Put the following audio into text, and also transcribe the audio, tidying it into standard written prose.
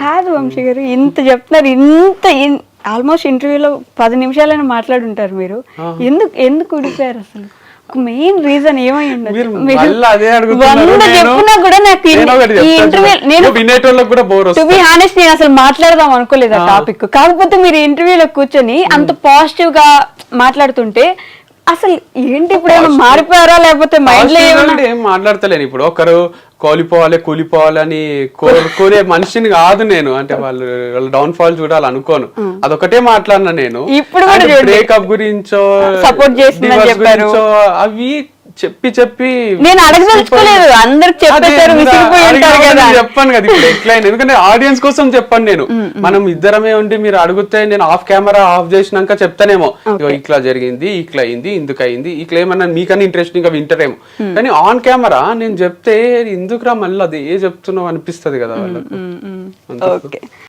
కాదు వంశీ గారు, ఇంత చెప్తున్నారు, ఇంత ఆల్మోస్ట్ ఇంటర్వ్యూలో 10 నిమిషాలైనా మాట్లాడుంటారు మీరు. ఎందుకు ఊడిపోయారు అసలు? మెయిన్ రీజన్ ఏమై ఉండదు? చెప్పినా కూడా నాకు ఈ ఇంటర్వ్యూ టు బి హానెస్ట్ నేను అసలు మాట్లాడదాం అనుకోలేదు ఆ టాపిక్. కాకపోతే మీరు ఇంటర్వ్యూలో కూర్చొని అంత పాజిటివ్ గా మాట్లాడుతుంటే అసలు ఏంటి ఇప్పుడు ఏమైనా మారిపోయారా, లేకపోతే మైండ్ లో ఏం మాట్లాడతలేను. ఇప్పుడు ఒకరు కూలిపోవాలి అని కోరే మనిషిని కాదు నేను. అంటే వాళ్ళ డౌన్ ఫాల్ చూడాలనుకోను, అదొకటే మాట్లాడినా నేను. ఇప్పుడు బ్రేకప్ గురించో సపోర్ట్ చేసిందని చెప్పారు, అవి చెప్పి నేను అడగదలుచుకోలేదు. అందరికి చెప్పాను కదా ఇప్పుడు ఎట్లయినా, ఎందుకంటే ఆడియన్స్ కోసం చెప్పాను నేను. మనం ఇద్దరమే ఉండి మీరు అడిగితే నేను ఆఫ్ కెమెరా ఆఫ్ చేసినాక చెప్తానేమో ఇట్లా జరిగింది, ఇట్లా అయింది, ఇందుకు అయింది, ఇట్లా ఏమన్నా మీకన్నా ఇంట్రెస్టింగ్ గా వింటారేమో. కానీ ఆన్ కెమెరా నేను చెప్తే ఎందుకురా మళ్ళీ అదే చెప్తున్నావు అనిపిస్తుంది కదా వాళ్ళకు.